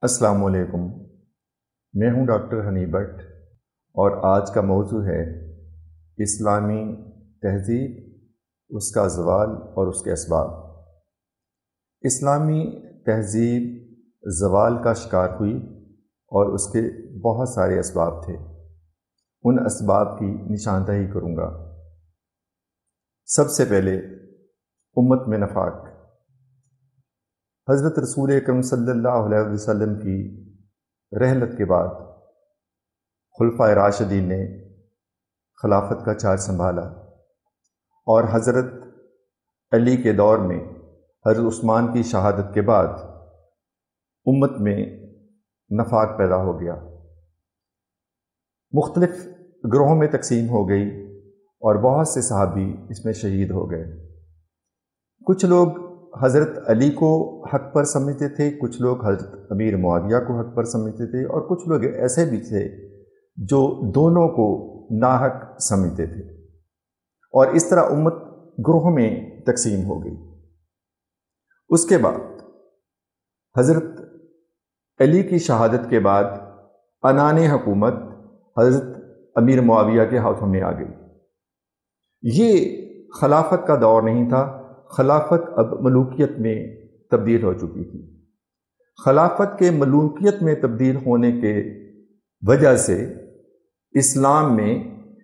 السلام علیکم، میں ہوں ڈاکٹر ہنی بٹ اور آج کا موضوع ہے اسلامی تہذیب، اس کا زوال اور اس کے اسباب۔ اسلامی تہذیب زوال کا شکار ہوئی اور اس کے بہت سارے اسباب تھے، ان اسباب کی نشاندہی کروں گا۔ سب سے پہلے امت میں نفاق۔ حضرت رسول اکرم صلی اللہ علیہ وسلم کی رحلت کے بعد خلفائے راشدین نے خلافت کا چارج سنبھالا اور حضرت علی کے دور میں حضرت عثمان کی شہادت کے بعد امت میں نفاق پیدا ہو گیا، مختلف گروہوں میں تقسیم ہو گئی اور بہت سے صحابی اس میں شہید ہو گئے۔ کچھ لوگ حضرت علی کو حق پر سمجھتے تھے، کچھ لوگ حضرت امیر معاویہ کو حق پر سمجھتے تھے اور کچھ لوگ ایسے بھی تھے جو دونوں کو ناحق سمجھتے تھے، اور اس طرح امت گروہوں میں تقسیم ہو گئی۔ اس کے بعد حضرت علی کی شہادت کے بعد عنان حکومت حضرت امیر معاویہ کے ہاتھوں میں آ گئی۔ یہ خلافت کا دور نہیں تھا، خلافت اب ملوکیت میں تبدیل ہو چکی تھی۔ خلافت کے ملوکیت میں تبدیل ہونے کے وجہ سے اسلام میں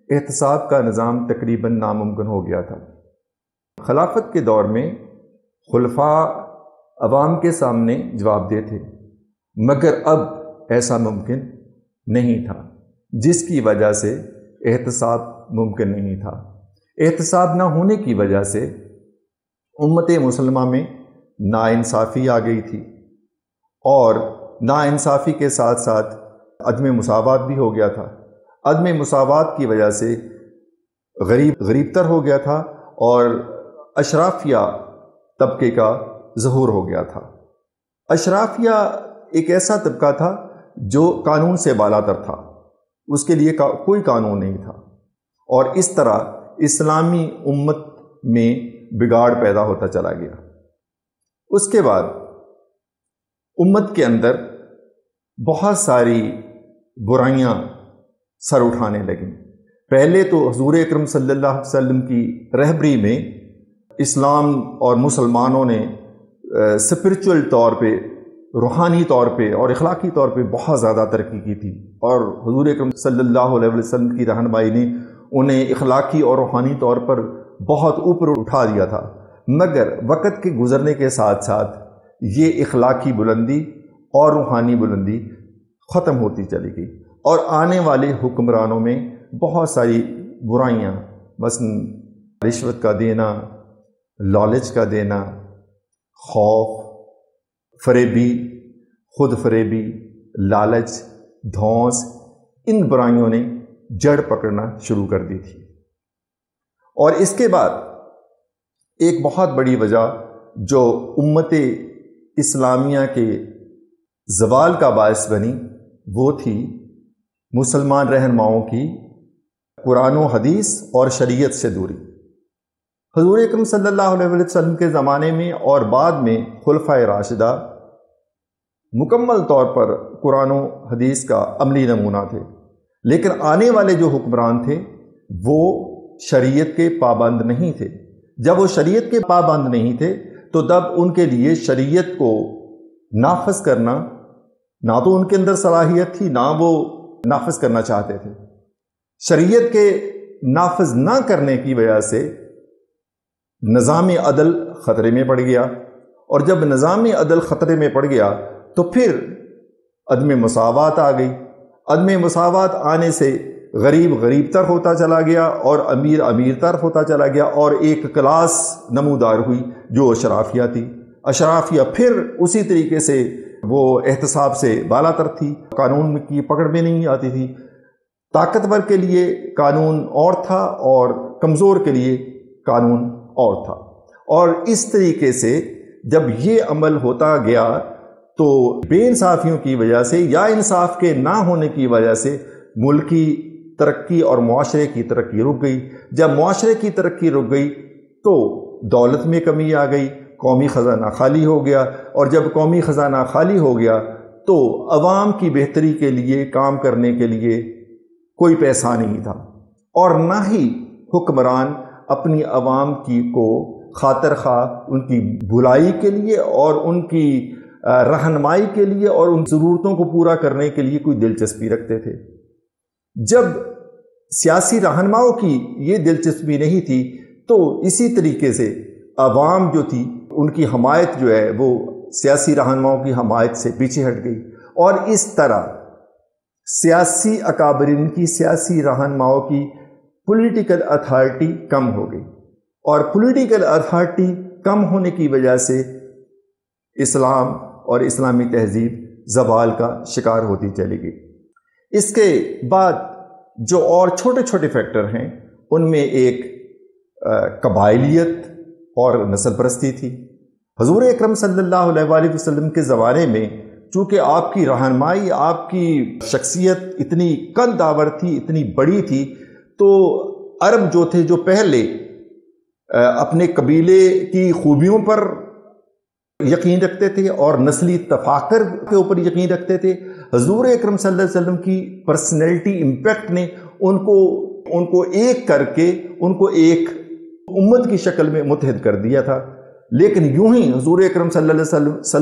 احتساب کا نظام تقریباً ناممکن ہو گیا تھا۔ خلافت کے دور میں خلفاء عوام کے سامنے جواب دہ تھے، مگر اب ایسا ممکن نہیں تھا، جس کی وجہ سے احتساب ممکن نہیں تھا۔ احتساب نہ ہونے کی وجہ سے امت مسلمہ میں ناانصافی آ گئی تھی، اور ناانصافی کے ساتھ ساتھ عدم مساوات بھی ہو گیا تھا۔ عدم مساوات کی وجہ سے غریب تر ہو گیا تھا اور اشرافیہ طبقے کا ظہور ہو گیا تھا۔ اشرافیہ ایک ایسا طبقہ تھا جو قانون سے بالا تر تھا، اس کے لیے کوئی قانون نہیں تھا، اور اس طرح اسلامی امت میں بگاڑ پیدا ہوتا چلا گیا۔ اس کے بعد امت کے اندر بہت ساری برائیاں سر اٹھانے لگیں۔ پہلے تو حضور اکرم صلی اللہ علیہ وسلم کی رہبری میں اسلام اور مسلمانوں نے اسپرچول طور پہ، روحانی طور پہ اور اخلاقی طور پہ بہت زیادہ ترقی کی تھی، اور حضور اکرم صلی اللہ علیہ وسلم کی رہنمائی نے انہیں اخلاقی اور روحانی طور پر بہت اوپر اٹھا دیا تھا۔ مگر وقت کے گزرنے کے ساتھ ساتھ یہ اخلاقی بلندی اور روحانی بلندی ختم ہوتی چلی گئی، اور آنے والے حکمرانوں میں بہت ساری برائیاں، مثلا رشوت کا دینا، لالچ کا دینا، خوف، فریبی، خود فریبی، لالچ، دھونس، ان برائیوں نے جڑ پکڑنا شروع کر دی تھی۔ اور اس کے بعد ایک بہت بڑی وجہ جو امت اسلامیہ کے زوال کا باعث بنی، وہ تھی مسلمان رہنماؤں کی قرآن و حدیث اور شریعت سے دوری۔ حضور اکرم صلی اللہ علیہ وسلم کے زمانے میں اور بعد میں خلفائے راشدہ مکمل طور پر قرآن و حدیث کا عملی نمونہ تھے، لیکن آنے والے جو حکمران تھے وہ شریعت کے پابند نہیں تھے۔ جب وہ شریعت کے پابند نہیں تھے تو تب ان کے لیے شریعت کو نافذ کرنا، نہ تو ان کے اندر صلاحیت تھی، نہ وہ نافذ کرنا چاہتے تھے۔ شریعت کے نافذ نہ کرنے کی وجہ سے نظام عدل خطرے میں پڑ گیا، اور جب نظام عدل خطرے میں پڑ گیا تو پھر عدم مساوات آ گئی۔ عدم مساوات آنے سے غریب تر ہوتا چلا گیا اور امیر تر ہوتا چلا گیا، اور ایک کلاس نمودار ہوئی جو اشرافیہ تھی۔ اشرافیہ پھر اسی طریقے سے وہ احتساب سے بالا تر تھی، قانون کی پکڑ میں نہیں آتی تھی۔ طاقتور کے لیے قانون اور تھا اور کمزور کے لیے قانون اور تھا، اور اس طریقے سے جب یہ عمل ہوتا گیا تو بے انصافیوں کی وجہ سے یا انصاف کے نہ ہونے کی وجہ سے ملکی ترقی اور معاشرے کی ترقی رک گئی۔ جب معاشرے کی ترقی رک گئی تو دولت میں کمی آ گئی، قومی خزانہ خالی ہو گیا، اور جب قومی خزانہ خالی ہو گیا تو عوام کی بہتری کے لیے کام کرنے کے لیے کوئی پیسہ نہیں تھا، اور نہ ہی حکمران اپنی عوام کو خاطر خواہ ان کی بھلائی کے لیے اور ان کی رہنمائی کے لیے اور ان ضرورتوں کو پورا کرنے کے لیے کوئی دلچسپی رکھتے تھے۔ جب سیاسی رہنماؤں کی یہ دلچسپی نہیں تھی تو اسی طریقے سے عوام جو تھی ان کی حمایت جو ہے وہ سیاسی رہنماؤں کی حمایت سے پیچھے ہٹ گئی، اور اس طرح سیاسی اکابرین کی، سیاسی رہنماؤں کی پولیٹیکل اتھارٹی کم ہو گئی، اور پولیٹیکل اتھارٹی کم ہونے کی وجہ سے اسلام اور اسلامی تہذیب زوال کا شکار ہوتی چلی گئی۔ اس کے بعد جو اور چھوٹے چھوٹے فیکٹر ہیں ان میں ایک قبائلیت اور نسل پرستی تھی۔ حضور اکرم صلی اللہ علیہ وآلہ وسلم کے زمانے میں چونکہ آپ کی رہنمائی، آپ کی شخصیت اتنی کل داور تھی، اتنی بڑی تھی، تو عرب جو تھے جو پہلے اپنے قبیلے کی خوبیوں پر یقین رکھتے تھے اور نسلی تفاخر کے اوپر یقین رکھتے تھے، حضور اکرم صلی اللہ علیہ وسلم کی پرسنالٹی امپیکٹ نے ان کو ایک کر کے ان کو ایک امت کی شکل میں متحد کر دیا تھا۔ لیکن یوں ہی حضور اکرم صلی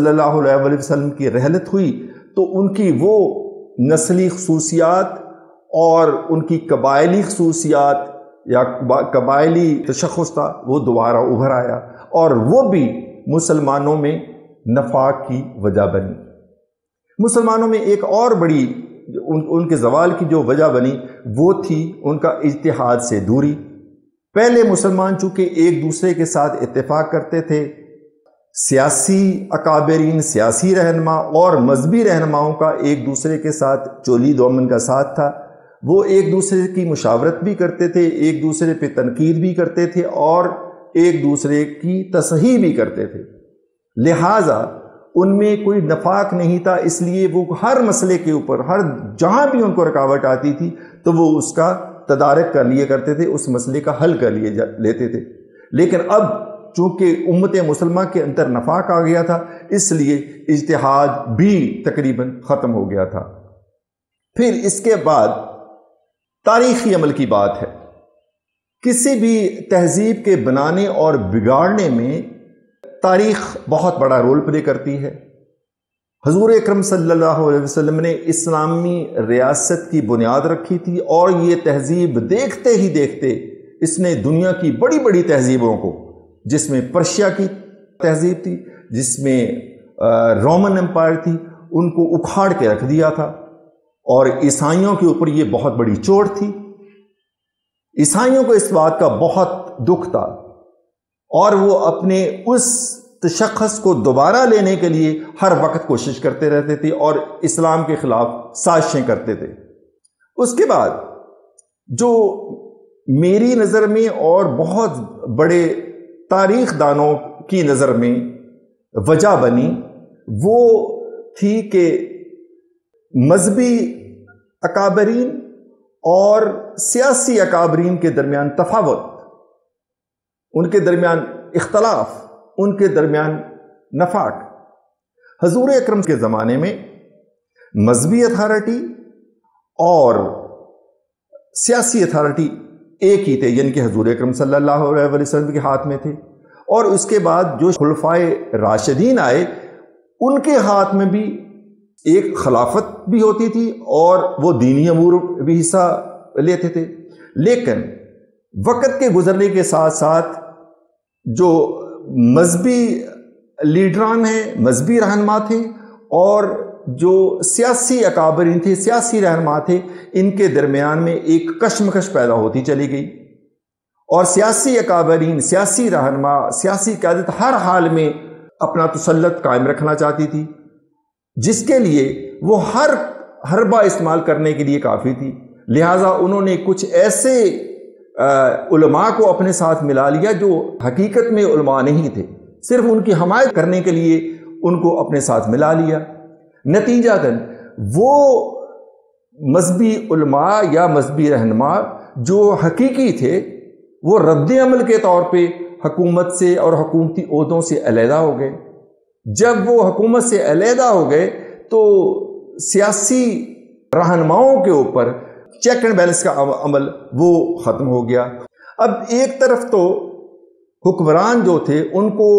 اللہ علیہ وسلم کی رحلت ہوئی تو ان کی وہ نسلی خصوصیات اور ان کی قبائلی خصوصیات یا قبائلی تشخص تھا وہ دوبارہ ابھر آیا، اور وہ بھی مسلمانوں میں نفاق کی وجہ بنی۔ مسلمانوں میں ایک اور بڑی ان کے زوال کی جو وجہ بنی وہ تھی ان کا اجتہاد سے دوری۔ پہلے مسلمان چونکہ ایک دوسرے کے ساتھ اتفاق کرتے تھے، سیاسی اکابرین، سیاسی رہنما اور مذہبی رہنماؤں کا ایک دوسرے کے ساتھ چولی دومن کا ساتھ تھا، وہ ایک دوسرے کی مشاورت بھی کرتے تھے، ایک دوسرے پہ تنقید بھی کرتے تھے اور ایک دوسرے کی تصحیح بھی کرتے تھے، لہٰذا ان میں کوئی نفاق نہیں تھا۔ اس لیے وہ ہر مسئلے کے اوپر، ہر جہاں بھی ان کو رکاوٹ آتی تھی تو وہ اس کا تدارک کر لیا کرتے تھے، اس مسئلے کا حل کر لیتے تھے۔ لیکن اب چونکہ امت مسلمہ کے اندر نفاق آ گیا تھا، اس لیے اجتہاد بھی تقریباً ختم ہو گیا تھا۔ پھر اس کے بعد تاریخی عمل کی بات ہے۔ کسی بھی تہذیب کے بنانے اور بگاڑنے میں تاریخ بہت بڑا رول پلے کرتی ہے۔ حضور اکرم صلی اللہ علیہ وسلم نے اسلامی ریاست کی بنیاد رکھی تھی، اور یہ تہذیب دیکھتے ہی دیکھتے اس نے دنیا کی بڑی بڑی تہذیبوں کو، جس میں پرشیا کی تہذیب تھی، جس میں رومن امپائر تھی، ان کو اکھاڑ کے رکھ دیا تھا، اور عیسائیوں کے اوپر یہ بہت بڑی چوٹ تھی۔ عیسائیوں کو اس بات کا بہت دکھ تھا، اور وہ اپنے اس تشخص کو دوبارہ لینے کے لیے ہر وقت کوشش کرتے رہتے تھے اور اسلام کے خلاف سازشیں کرتے تھے۔ اس کے بعد جو میری نظر میں اور بہت بڑے تاریخ دانوں کی نظر میں وجہ بنی وہ تھی کہ مذہبی اکابرین اور سیاسی اکابرین کے درمیان تفاوت، ان کے درمیان اختلاف، ان کے درمیان نفاق۔ حضور اکرم کے زمانے میں مذہبی اتھارٹی اور سیاسی اتھارٹی ایک ہی تھے، یعنی کہ حضور اکرم صلی اللہ علیہ وسلم کے ہاتھ میں تھے، اور اس کے بعد جو خلفائے راشدین آئے ان کے ہاتھ میں بھی ایک خلافت بھی ہوتی تھی اور وہ دینی امور بھی حصہ لیتے تھے۔ لیکن وقت کے گزرنے کے ساتھ ساتھ جو مذہبی لیڈران ہیں، مذہبی رہنما تھے، اور جو سیاسی اکابرین تھے، سیاسی رہنما تھے، ان کے درمیان میں ایک کشمکش پیدا ہوتی چلی گئی، اور سیاسی اکابرین، سیاسی رہنما، سیاسی قیادت ہر حال میں اپنا تسلط قائم رکھنا چاہتی تھی، جس کے لیے وہ ہر حربہ استعمال کرنے کے لیے کافی تھی۔ لہٰذا انہوں نے کچھ ایسے علماء کو اپنے ساتھ ملا لیا جو حقیقت میں علماء نہیں تھے، صرف ان کی حمایت کرنے کے لیے ان کو اپنے ساتھ ملا لیا۔ نتیجتاً وہ مذہبی علماء یا مذہبی رہنما جو حقیقی تھے وہ رد عمل کے طور پہ حکومت سے اور حکومتی عہدوں سے علیحدہ ہو گئے۔ جب وہ حکومت سے علیحدہ ہو گئے تو سیاسی رہنماؤں کے اوپر چیک اینڈ بیلنس کا عمل وہ ختم ہو گیا۔ اب ایک طرف تو حکمران جو تھے ان کو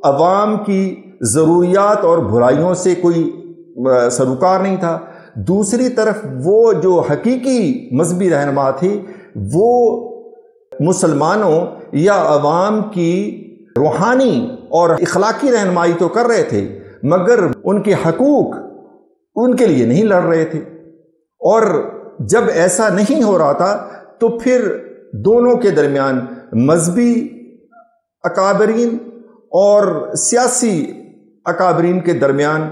عوام کی ضروریات اور برائیوں سے کوئی سروکار نہیں تھا، دوسری طرف وہ جو حقیقی مذہبی رہنما تھے وہ مسلمانوں یا عوام کی روحانی اور اخلاقی رہنمائی تو کر رہے تھے مگر ان کے حقوق ان کے لیے نہیں لڑ رہے تھے۔ اور جب ایسا نہیں ہو رہا تھا تو پھر دونوں کے درمیان مذہبی اکابرین اور سیاسی اکابرین کے درمیان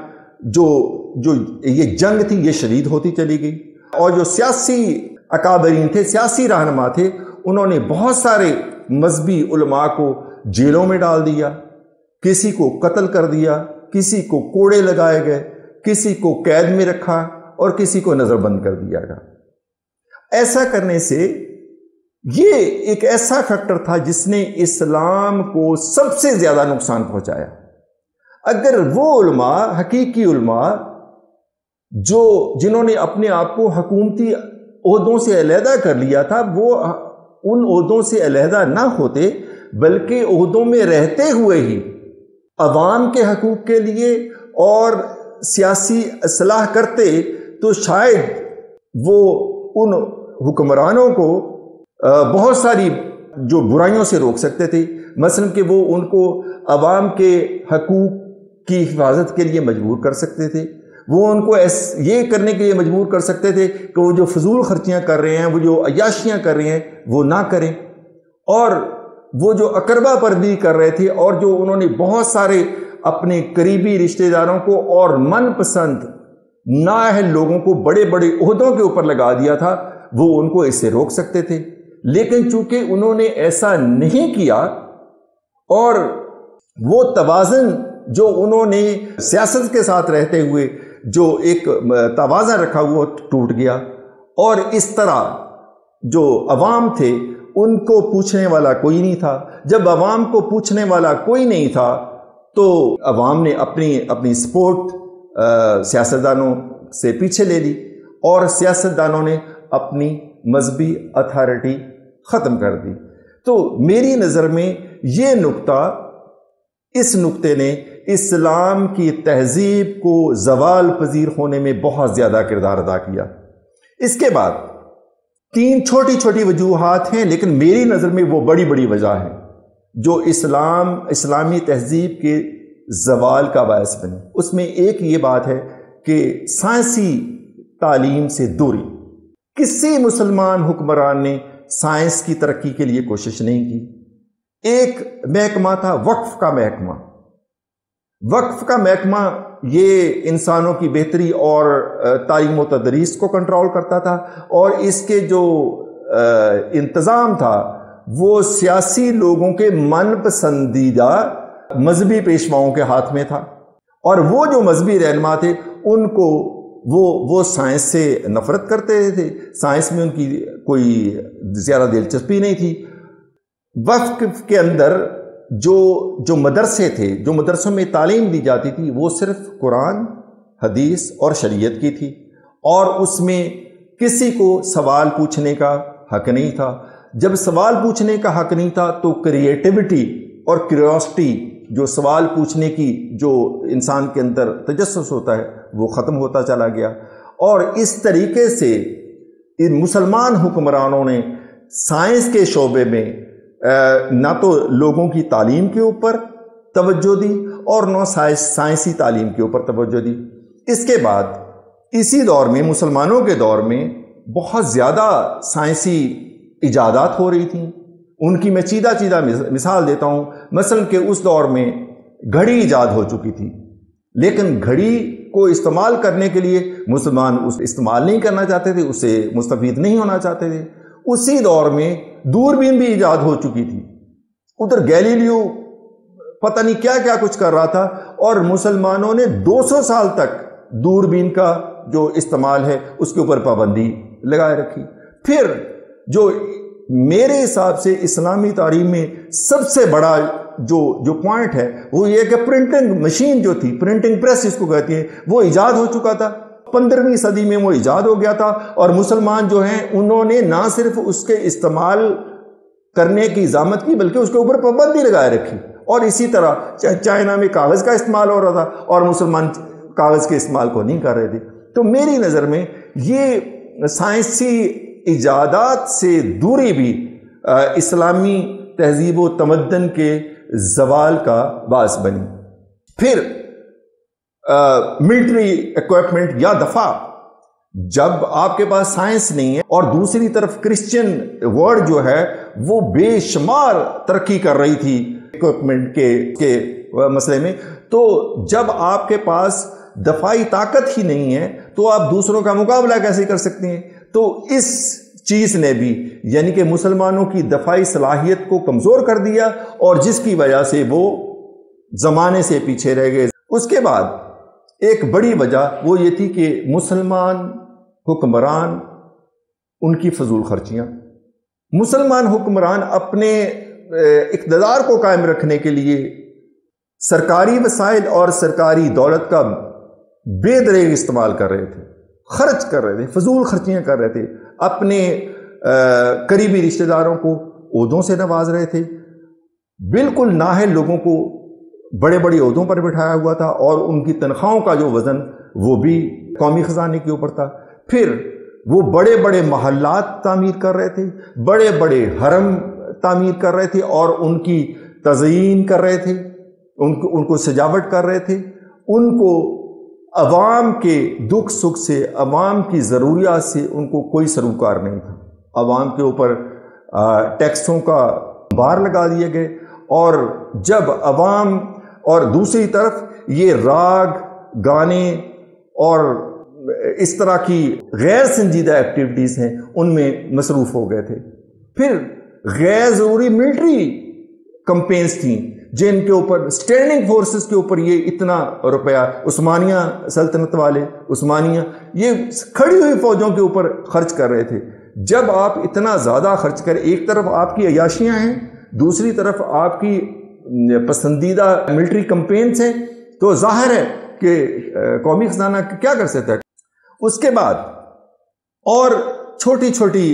جو یہ جنگ تھی یہ شدید ہوتی چلی گئی، اور جو سیاسی اکابرین تھے، سیاسی رہنما تھے، انہوں نے بہت سارے مذہبی علماء کو جیلوں میں ڈال دیا، کسی کو قتل کر دیا، کسی کو کوڑے لگائے گئے، کسی کو قید میں رکھا اور کسی کو نظر بند کر دیا گیا۔ ایسا کرنے سے یہ ایک ایسا فیکٹر تھا جس نے اسلام کو سب سے زیادہ نقصان پہنچایا۔ اگر وہ علماء، حقیقی علماء جنہوں نے اپنے آپ کو حکومتی عہدوں سے علیحدہ کر لیا تھا، وہ ان عہدوں سے علیحدہ نہ ہوتے بلکہ عہدوں میں رہتے ہوئے ہی عوام کے حقوق کے لیے اور سیاسی اصلاح کرتے تو شاید وہ ان حکمرانوں کو بہت ساری جو برائیوں سے روک سکتے تھے، مثلا کہ وہ ان کو عوام کے حقوق کی حفاظت کے لیے مجبور کر سکتے تھے، وہ ان کو یہ کرنے کے لیے مجبور کر سکتے تھے کہ وہ جو فضول خرچیاں کر رہے ہیں، وہ جو عیاشیاں کر رہے ہیں وہ نہ کریں، اور وہ جو اقربا پر بھی کر رہے تھے اور جو انہوں نے بہت سارے اپنے قریبی رشتہ داروں کو اور من پسند نااہل لوگوں کو بڑے بڑے عہدوں کے اوپر لگا دیا تھا، وہ ان کو اس سے روک سکتے تھے۔ لیکن چونکہ انہوں نے ایسا نہیں کیا اور وہ توازن جو انہوں نے سیاست کے ساتھ رہتے ہوئے جو ایک توازن رکھا وہ ٹوٹ گیا، اور اس طرح جو عوام تھے ان کو پوچھنے والا کوئی نہیں تھا۔ جب عوام کو پوچھنے والا کوئی نہیں تھا تو عوام نے اپنی سپورٹ سیاستدانوں سے پیچھے لے لی اور سیاستدانوں نے اپنی مذہبی اتھارٹی ختم کر دی۔ تو میری نظر میں یہ نقطہ، اس نقطے نے اسلام کی تہذیب کو زوال پذیر ہونے میں بہت زیادہ کردار ادا کیا۔ اس کے بعد 3 چھوٹی چھوٹی وجوہات ہیں لیکن میری نظر میں وہ بڑی بڑی وجہ ہے جو اسلامی تہذیب کے زوال کا باعث بنی۔ اس میں ایک یہ بات ہے کہ سائنسی تعلیم سے دوری۔ کسی مسلمان حکمران نے سائنس کی ترقی کے لیے کوشش نہیں کی۔ ایک محکمہ تھا وقف کا محکمہ۔ وقف کا محکمہ یہ انسانوں کی بہتری اور تعلیم و تدریس کو کنٹرول کرتا تھا، اور اس کے جو انتظام تھا وہ سیاسی لوگوں کے من پسندیدہ مذہبی پیشواؤں کے ہاتھ میں تھا، اور وہ جو مذہبی رہنما تھے ان کو وہ سائنس سے نفرت کرتے تھے، سائنس میں ان کی کوئی زیادہ دلچسپی نہیں تھی۔ وقف کے اندر جو مدرسے تھے، جو مدرسوں میں تعلیم دی جاتی تھی وہ صرف قرآن، حدیث اور شریعت کی تھی، اور اس میں کسی کو سوال پوچھنے کا حق نہیں تھا۔ جب سوال پوچھنے کا حق نہیں تھا تو کریٹیوٹی اور کیوریوسٹی، جو سوال پوچھنے کی جو انسان کے اندر تجسس ہوتا ہے وہ ختم ہوتا چلا گیا، اور اس طریقے سے ان مسلمان حکمرانوں نے سائنس کے شعبے میں نہ تو لوگوں کی تعلیم کے اوپر توجہ دی اور نہ سائنسی تعلیم کے اوپر توجہ دی۔ اس کے بعد اسی دور میں، مسلمانوں کے دور میں، بہت زیادہ سائنسی ایجادات ہو رہی تھیں۔ ان کی میں چیدہ مثال دیتا ہوں، مثلا کہ اس دور میں گھڑی ایجاد ہو چکی تھی، لیکن گھڑی کو استعمال کرنے کے لیے مسلمان اس استعمال نہیں کرنا چاہتے تھے، اس سے مستفید نہیں ہونا چاہتے تھے۔ اسی دور میں دوربین بھی ایجاد ہو چکی تھی، ادھر گیلیلیو پتہ نہیں کیا کیا کچھ کر رہا تھا، اور مسلمانوں نے 200 سال تک دوربین کا جو استعمال ہے اس کے اوپر پابندی لگائے رکھی۔ پھر جو میرے حساب سے اسلامی تاریخ میں سب سے بڑا جو پوائنٹ ہے وہ یہ کہ پرنٹنگ مشین جو تھی، پرنٹنگ پریس جس کو کہتی ہیں، وہ ایجاد ہو چکا تھا، 15ویں صدی میں وہ ایجاد ہو گیا تھا، اور مسلمان جو ہیں انہوں نے نہ صرف اس کے استعمال کرنے کی ضمانت کی بلکہ اس کے اوپر پابندی لگائے رکھی۔ اور اسی طرح چائنا میں کاغذ کا استعمال ہو رہا تھا اور مسلمان کاغذ کے استعمال کو نہیں کر رہے تھے۔ تو میری نظر میں یہ سائنسی ایجادات سے دوری بھی اسلامی تہذیب و تمدن کے زوال کا باعث بنی۔ پھر ملٹری ایکوپمنٹ یا دفاع، جب آپ کے پاس سائنس نہیں ہے اور دوسری طرف کرسچن ورلڈ جو ہے وہ بے شمار ترقی کر رہی تھی ایکوپمنٹ کے مسئلے میں، تو جب آپ کے پاس دفاعی طاقت ہی نہیں ہے تو آپ دوسروں کا مقابلہ کیسے کر سکتے ہیں؟ تو اس چیز نے بھی یعنی کہ مسلمانوں کی دفاعی صلاحیت کو کمزور کر دیا، اور جس کی وجہ سے وہ زمانے سے پیچھے رہ گئے۔ اس کے بعد ایک بڑی وجہ وہ یہ تھی کہ مسلمان حکمران ان کی فضول خرچیاں، مسلمان حکمران اپنے اقتدار کو قائم رکھنے کے لیے سرکاری وسائل اور سرکاری دولت کا بے دریغ استعمال کر رہے تھے، خرچ کر رہے تھے، فضول خرچیاں کر رہے تھے، اپنے قریبی رشتہ داروں کو عہدوں سے نواز رہے تھے، بالکل نااہل لوگوں کو بڑے بڑے عہدوں پر بٹھایا ہوا تھا، اور ان کی تنخواہوں کا جو وزن وہ بھی قومی خزانے کے اوپر تھا۔ پھر وہ بڑے بڑے محلات تعمیر کر رہے تھے، بڑے بڑے حرم تعمیر کر رہے تھے، اور ان کی تزئین کر رہے تھے، ان کو سجاوٹ کر رہے تھے، ان کو عوام کے دکھ سکھ سے، عوام کی ضروریات سے ان کو کوئی سروکار نہیں تھا۔ عوام کے اوپر ٹیکسوں کا بار لگا دیے گئے، اور جب عوام اور دوسری طرف یہ راگ گانے اور اس طرح کی غیر سنجیدہ ایکٹیویٹیز ہیں ان میں مصروف ہو گئے تھے۔ پھر غیر ضروری ملٹری کمپینز تھیں جن کے اوپر اسٹینڈنگ فورسز کے اوپر یہ اتنا روپیہ، عثمانیہ سلطنت والے، عثمانیہ یہ کھڑی ہوئی فوجوں کے اوپر خرچ کر رہے تھے۔ جب آپ اتنا زیادہ خرچ کریں، ایک طرف آپ کی عیاشیاں ہیں، دوسری طرف آپ کی پسندیدہ ملٹری کمپینز ہیں، تو ظاہر ہے کہ قومی خزانہ کیا کر سکتا ہے۔ اس کے بعد اور چھوٹی چھوٹی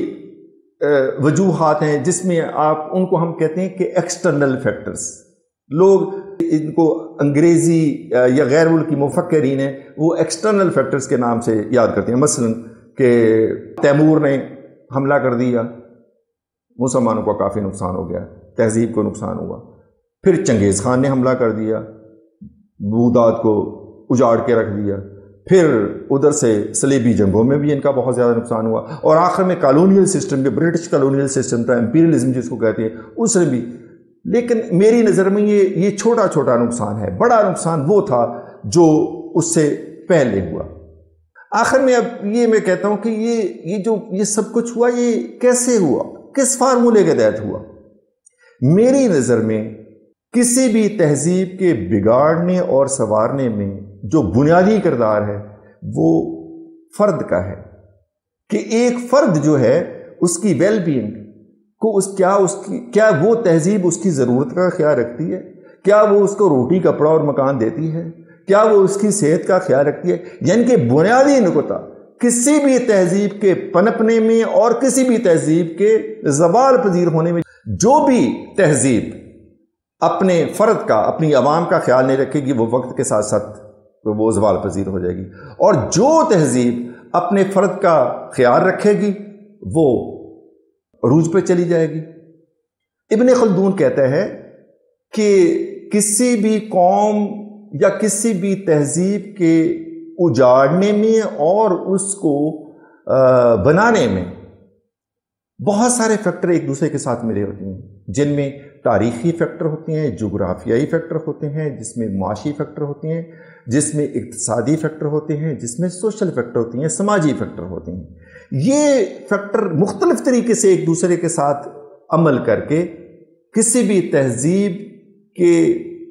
وجوہات ہیں جس میں آپ ان کو ہم کہتے ہیں کہ ایکسٹرنل فیکٹرز، لوگ ان کو انگریزی یا غیر ملکی مفکرین ہیں وہ ایکسٹرنل فیکٹرز کے نام سے یاد کرتے ہیں، مثلا کہ تیمور نے حملہ کر دیا، مسلمانوں کو کافی نقصان ہو گیا، تہذیب کو نقصان ہوا۔ پھر چنگیز خان نے حملہ کر دیا، بغداد کو اجاڑ کے رکھ دیا۔ پھر ادھر سے صلیبی جنگوں میں بھی ان کا بہت زیادہ نقصان ہوا، اور آخر میں کالونیل سسٹم، جو برٹش کالونیل سسٹم تھا، امپیریلزم جس کو کہتے ہیں، اس نے بھی۔ لیکن میری نظر میں یہ چھوٹا چھوٹا نقصان ہے، بڑا نقصان وہ تھا جو اس سے پہلے ہوا۔ آخر میں اب یہ میں کہتا ہوں کہ یہ سب کچھ ہوا، یہ کیسے ہوا، کس فارمولے کے تحت ہوا؟ میری نظر میں کسی بھی تہذیب کے بگاڑنے اور سنوارنے میں جو بنیادی کردار ہے وہ فرد کا ہے، کہ ایک فرد جو ہے اس کی ویل بینگ کو کیا وہ تہذیب اس کی ضرورت کا خیال رکھتی ہے؟ کیا وہ اس کو روٹی کپڑا اور مکان دیتی ہے؟ کیا وہ اس کی صحت کا خیال رکھتی ہے؟ یعنی کہ بنیادی نکتہ کسی بھی تہذیب کے پنپنے میں اور کسی بھی تہذیب کے زوال پذیر ہونے میں، جو بھی تہذیب اپنے فرد کا، اپنی عوام کا خیال نہیں رکھے گی، وہ وقت کے ساتھ ساتھ وہ زوال پذیر ہو جائے گی، اور جو تہذیب اپنے فرد کا خیال رکھے گی وہ عروج پہ چلی جائے گی۔ ابن خلدون کہتا ہے کہ کسی بھی قوم یا کسی بھی تہذیب کے اجاڑنے میں اور اس کو بنانے میں بہت سارے فیکٹر ایک دوسرے کے ساتھ ملے ہوتے ہیں، جن میں تاریخی فیکٹر ہوتے ہیں، جغرافیائی فیکٹر ہوتے ہیں، جس میں معاشی فیکٹر ہوتے ہیں، جس میں اقتصادی فیکٹر ہوتے ہیں، جس میں سوشل فیکٹر ہوتے ہیں، سماجی فیکٹر ہوتے ہیں۔ یہ فیکٹر مختلف طریقے سے ایک دوسرے کے ساتھ عمل کر کے کسی بھی تہذیب کے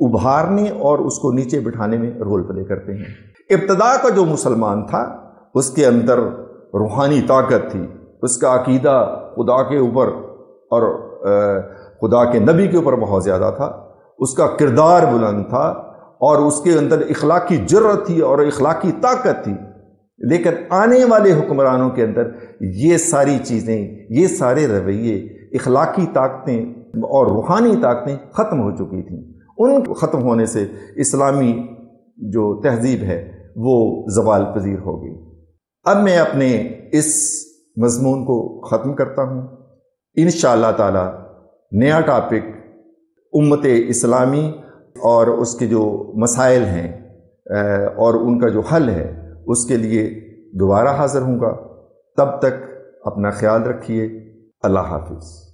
ابھارنے اور اس کو نیچے بٹھانے میں رول پلے کرتے ہیں۔ ابتدا کا جو مسلمان تھا اس کے اندر روحانی طاقت تھی، اس کا عقیدہ خدا کے اوپر اور خدا کے نبی کے اوپر بہت زیادہ تھا، اس کا کردار بلند تھا اور اس کے اندر اخلاقی جرأت تھی اور اخلاقی طاقت تھی، لیکن آنے والے حکمرانوں کے اندر یہ ساری چیزیں، یہ سارے رویے، اخلاقی طاقتیں اور روحانی طاقتیں ختم ہو چکی تھیں۔ ان ختم ہونے سے اسلامی جو تہذیب ہے وہ زوال پذیر ہو گئی۔ اب میں اپنے اس مضمون کو ختم کرتا ہوں۔ انشاءاللہ تعالی نیا ٹاپک امت اسلامی اور اس کے جو مسائل ہیں اور ان کا جو حل ہے اس کے لیے دوبارہ حاضر ہوں گا۔ تب تک اپنا خیال رکھیے۔ اللہ حافظ۔